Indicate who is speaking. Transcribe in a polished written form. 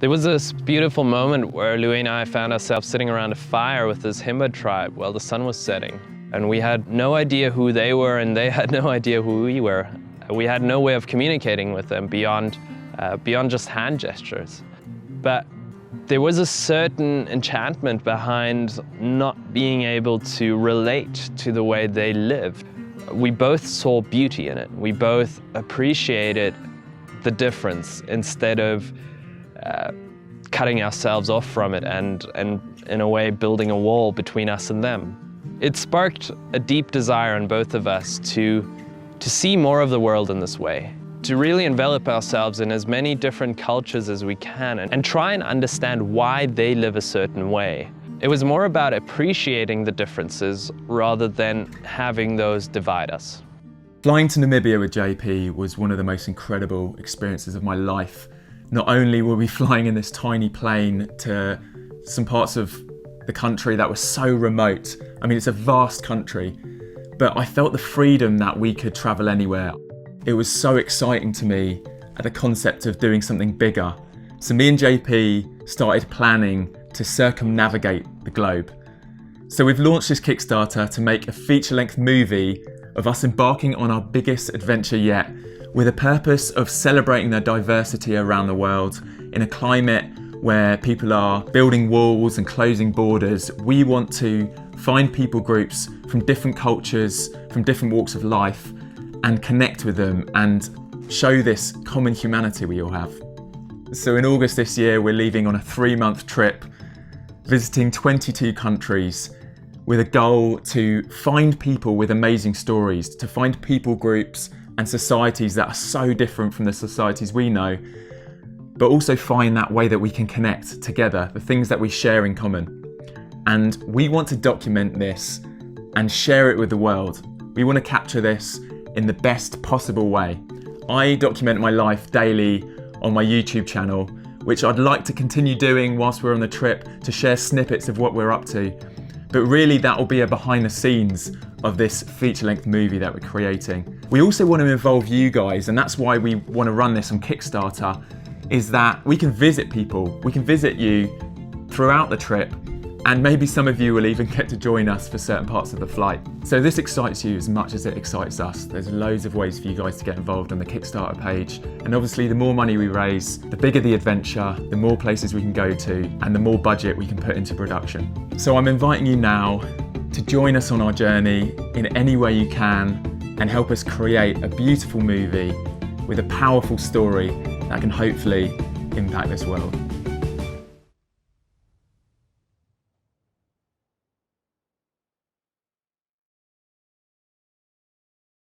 Speaker 1: There was this beautiful moment where Louis and I found ourselves sitting around a fire with this Himba tribe while the sun was setting. And we had no idea who they were, and they had no idea who we were. We had no way of communicating with them beyond just hand gestures. But there was a certain enchantment behind not being able to relate to the way they lived. We both saw beauty in it. We both appreciated the difference instead of cutting ourselves off from it and in a way building a wall between us and them. It sparked a deep desire in both of us to see more of the world in this way, to really envelop ourselves in as many different cultures as we can and try and understand why they live a certain way. It was more about appreciating the differences rather than having those divide us.
Speaker 2: Flying to Namibia with JP was one of the most incredible experiences of my life. Not only were we flying in this tiny plane to some parts of the country that were so remote. I mean, it's a vast country, but I felt the freedom that we could travel anywhere. It was so exciting to me at the concept of doing something bigger. So me and JP started planning to circumnavigate the globe. So we've launched this Kickstarter to make a feature-length movie of us embarking on our biggest adventure yet, with a purpose of celebrating the diversity around the world in a climate where people are building walls and closing borders. We want to find people groups from different cultures, from different walks of life, and connect with them and show this common humanity we all have. So in August this year, we're leaving on a 3-month trip, visiting 22 countries, with a goal to find people with amazing stories, to find people groups and societies that are so different from the societies we know, but also find that way that we can connect together, the things that we share in common. And we want to document this and share it with the world. We want to capture this in the best possible way. I document my life daily on my YouTube channel, which I'd like to continue doing whilst we're on the trip, to share snippets of what we're up to. But really that will be a behind the scenes of this feature-length movie that we're creating. We also want to involve you guys, and that's why we want to run this on Kickstarter, is that we can visit people, we can visit you throughout the trip, and maybe some of you will even get to join us for certain parts of the flight. So this excites you as much as it excites us. There's loads of ways for you guys to get involved on the Kickstarter page. And obviously the more money we raise, the bigger the adventure, the more places we can go to, and the more budget we can put into production. So I'm inviting you now to join us on our journey in any way you can and help us create a beautiful movie with a powerful story that can hopefully impact this world.